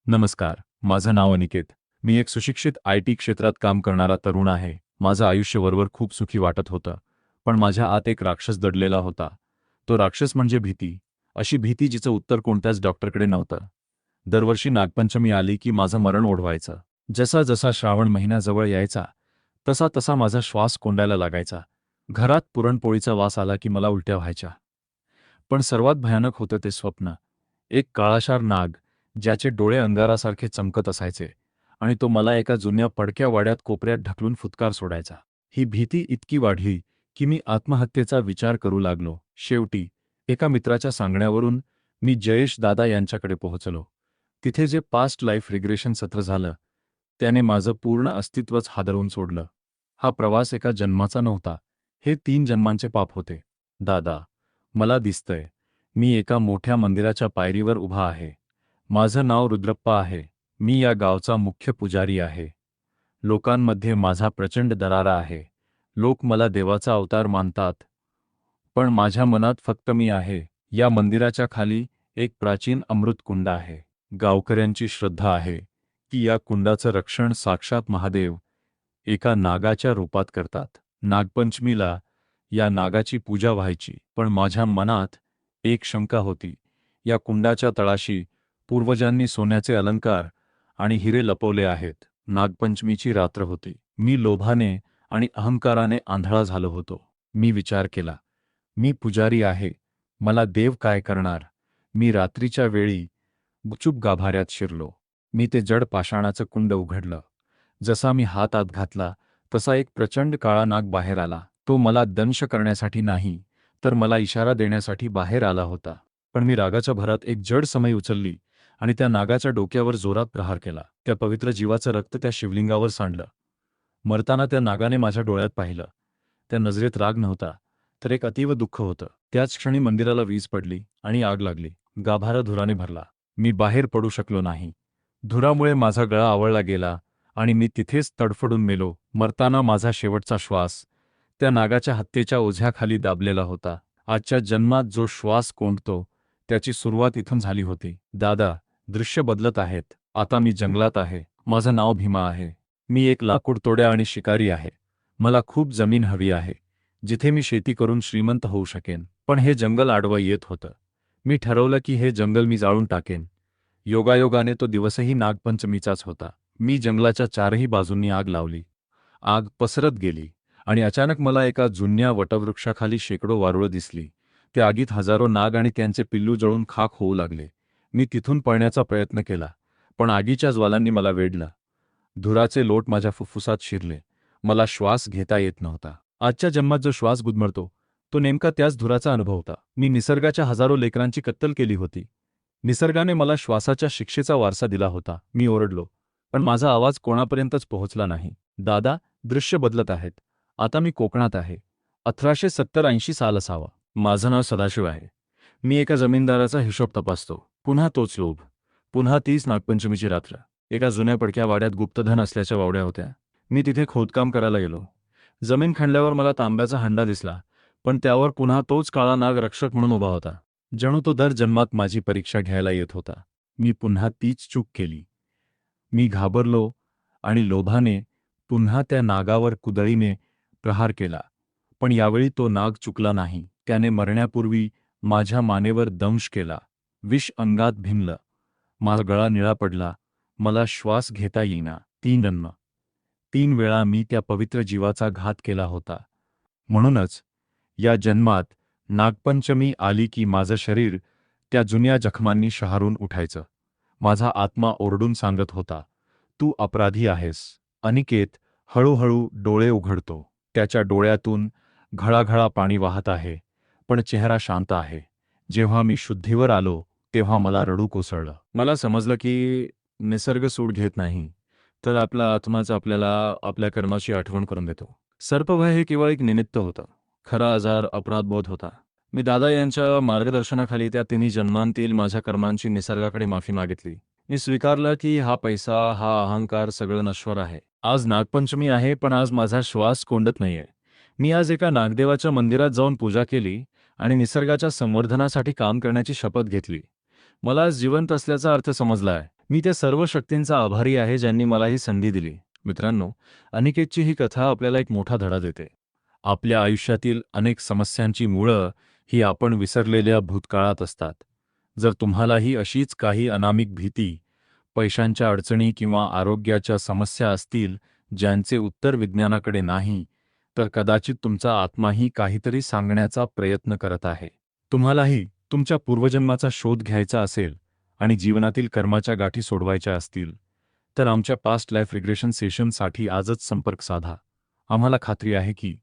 नमस्कार, माझं नाव अनिकेत. मी एक सुशिक्षित आय.टी. क्षेत्रात काम करणारा तरुण आहे. माझं आयुष्य वरवर खूप सुखी वाटत होतं. पण माझ्या आत एक राक्षस दडलेला होता. तो राक्षस म्हणजे भीती. अशी भीती जिचं उत्तर कोणत्याच डॉक्टरकडे नव्हतं. दरवर्षी नागपंचमी आली की माझं मरण ओढवायचं. जसा जसा श्रावण महिना जवळ यायचा, तसा तसा माझा श्वास कोंडायला लागायचा. घरात पुरणपोळीचा वास आला की मला उलट्या व्हायच्या. पण सर्वात भयानक होतं ते स्वप्न. एक काळाशार नाग, ज्याचे डोळे अंगारासारखे चमकत असायचे आणि तो मला एका जुन्या पडक्या वाड्यात कोपऱ्यात ढकलून फुटकार सोडायचा. ही भीती इतकी वाढली की मी आत्महत्येचा विचार करू लागलो. शेवटी एका मित्राच्या सांगण्यावरून मी जयेश दादा यांच्याकडे पोहोचलो. तिथे जे पास्ट लाईफ रिग्रेशन सत्र झालं, त्याने माझं पूर्ण अस्तित्वच हादरवून सोडलं. हा प्रवास एका जन्माचा नव्हता, हे 3 जन्मांचे पाप होते. दादा, मला दिसतंय, मी एका मोठ्या मंदिराच्या पायरीवर उभा आहे. माझं नाव रुद्रप्पा आहे. मी या गावचा मुख्य पुजारी आहे. लोकांमध्ये माझा प्रचंड दरारा आहे. लोक मला देवाचा अवतार मानतात. पण माझ्या मनात फक्त मी आहे. या मंदिराच्या खाली एक प्राचीन अमृतकुंड आहे. गावकऱ्यांची श्रद्धा आहे की या कुंडाचं रक्षण साक्षात महादेव एका नागाच्या रूपात करतात. नागपंचमीला या नागाची पूजा व्हायची. पण माझ्या मनात एक शंका होती. या कुंडाच्या तळाशी पूर्वजांनी सोन्याचे अलंकार आणि हिरे लपवले आहेत. नागपंचमीची रात्र होती. मी लोभाने आणि अहंकाराने आंधळा झालो होतो. मी विचार केला, मी पुजारी आहे, मला देव काय करणार? मी रात्रीच्या वेळी गुपचूप गाभाऱ्यात शिरलो. मी ते जड पाषाणाचं कुंड उघडलं. जसा मी हात आत घातला तसा एक प्रचंड काळा नाग बाहेर आला. तो मला दंश करण्यासाठी नाही, तर मला इशारा देण्यासाठी बाहेर आला होता. पण मी रागाच्या भरात एक जड समई उचलली आणि त्या नागाच्या डोक्यावर जोरात प्रहार केला. त्या पवित्र जीवाचं रक्त त्या शिवलिंगावर सांडलं. मरताना त्या नागाने माझ्या डोळ्यात पाहिलं. त्या नजरेत राग नव्हता, तर एक अतीव दुःख होतं. त्याच क्षणी मंदिराला वीज पडली आणि आग लागली. गाभारा धुराने भरला. मी बाहेर पडू शकलो नाही. धुरामुळे माझा गळा आवळला गेला आणि मी तिथेच तडफडून मेलो. मरताना माझा शेवटचा श्वास त्या नागाच्या हत्येच्या ओझ्याखाली दाबलेला होता. आजच्या जन्मात जो श्वास कोंडतो, त्याची सुरुवात इथून झाली होती. दादा, दृश्य बदलत आहेत. आता मी जंगलात आहे. माझं नाव भीमा आहे. मी एक लाकूडतोड्या आणि शिकारी आहे. मला खूप जमीन हवी आहे, जिथे मी शेती करून श्रीमंत होऊ शकेन. पण हे जंगल आडवं येत होतं. मी ठरवलं की हे जंगल मी जाळून टाकेन. योगायोगाने तो दिवसही नागपंचमीचाच होता. मी जंगलाच्या चारही बाजूंनी आग लावली. आग पसरत गेली आणि अचानक मला एका जुन्या वटवृक्षाखाली शेकडो वारुळं दिसली. त्या आगीत हजारो नाग आणि त्यांचे पिल्लू जळून खाक होऊ लागले. मी तिथून पळण्याचा प्रयत्न केला, पण आगीच्या ज्वालांनी मला वेढलं. धुराचे लोट माझ्या फुफ्फुसात शिरले. मला श्वास घेता येत नव्हता. आजच्या जन्मात जो श्वास गुदमरतो, तो नेमका त्याच धुराचा अनुभव होता. मी निसर्गाच्या हजारो लेकरांची कत्तल केली होती. निसर्गाने मला श्वासाच्या शिक्षेचा वारसा दिला होता. मी ओरडलो, पण माझा आवाज कोणापर्यंतच पोहोचला नाही. दादा, दृश्य बदलत आहेत. आता मी कोकणात आहे. 1870-80 साल असावा. माझं नाव सदाशिव आहे. मी एका जमीनदाराचा हिशोब तपासतो. पुन्हा तोच लोभ. पुन्हा तीच नागपंचमीची रात्र. एका जुन्या पडक्या वाड्यात गुप्तधन असल्याच्या वावड्या होत्या. मी तिथे खोदकाम करायला गेलो. जमीन खणल्यावर मला तांब्याचा हंडा दिसला, पण त्यावर पुन्हा तोच काळा नाग रक्षक म्हणून उभा होता. जणू तो दर जन्मात माझी परीक्षा घ्यायला येत होता. मी पुन्हा तीच चूक केली. मी घाबरलो आणि लोभाने पुन्हा त्या नागावर कुदळीने प्रहार केला. पण यावेळी तो नाग चुकला नाही. त्याने मरण्यापूर्वी माझ्या मानेवर दंश केला. विष अंगात भिनलं. माझा गळा निळा पडला. मला श्वास घेता येईना. 3 जन्म, 3 वेळा मी त्या पवित्र जीवाचा घात केला होता. म्हणूनच या जन्मात नागपंचमी आली की माझं शरीर त्या जुन्या जखमांनी शहारून उठायचं. माझा आत्मा ओरडून सांगत होता, तू अपराधी आहेस. अनिकेत हळूहळू डोळे उघडतो. त्याच्या डोळ्यातून घळाघळा पाणी वाहत आहे, पण चेहरा शांत आहे. जेव्हा मी शुद्धीवर आलो, तेव्हा मला रडू कोसळलं. मला समजलं की निसर्ग सूड घेत नाही, तर आपला आत्माच आपल्याला आपल्या कर्माची आठवण करून देतो. सर्पभय हे केवळ एक निमित्त होतं. खरा आजार अपराधबोध होता. मी दादा यांच्या मार्गदर्शनाखाली त्या 3 जन्मांतील माझ्या कर्मांची निसर्गाकडे माफी मागितली. मी स्वीकारलं की हा पैसा, हा अहंकार सगळं नश्वर आहे. आज नागपंचमी आहे, पण आज माझा श्वास कोंडत नाहीये. मी आज एका नागदेवाच्या मंदिरात जाऊन पूजा केली आणि निसर्गाच्या संवर्धनासाठी काम करण्याची शपथ घेतली. मला आज जिवंत असल्याचा अर्थ समजलाय. मी त्या सर्व शक्तींचा आभारी आहे ज्यांनी मला ही संधी दिली. मित्रांनो, अनिकेतची ही कथा आपल्याला एक मोठा धडा देते. आपल्या आयुष्यातील अनेक समस्यांची मुळं ही आपण विसरलेल्या भूतकाळात असतात. जर तुम्हालाही अशीच काही अनामिक भीती, पैशांच्या अडचणी किंवा आरोग्याच्या समस्या असतील ज्यांचे उत्तर विज्ञानाकडे नाही, तर कदाचित तुमचा आत्माही काहीतरी सांगण्याचा प्रयत्न करत आहे. तुम्हालाही तुमच्या पूर्वजन्माचा शोध घ्यायचा असेल आणि जीवनातील कर्माच्या गाठी सोडवायच्या असतील, तर आमच्या पास्ट लाईफ रिग्रेशन सेशनसाठी आजच संपर्क साधा. आम्हाला खात्री आहे की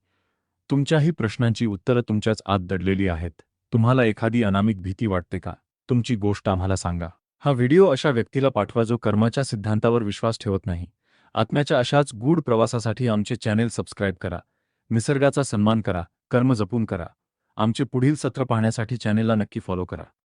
तुमच्याही प्रश्नांची उत्तरं तुमच्याच आत दडलेली आहेत. तुम्हाला एखादी अनामिक भीती वाटते का? तुमची गोष्ट आम्हाला सांगा. हा व्हिडिओ अशा व्यक्तीला पाठवा जो कर्माच्या सिद्धांतावर विश्वास ठेवत नाही. आत्म्याच्या अशाच गूढ प्रवासासाठी आमचे चॅनेल सबस्क्राईब करा. निसर्गाचा सन्मान करा, कर्म जपून करा. आमचे पुढील सत्र पाहण्यासाठी चॅनेलला नक्की फॉलो करा.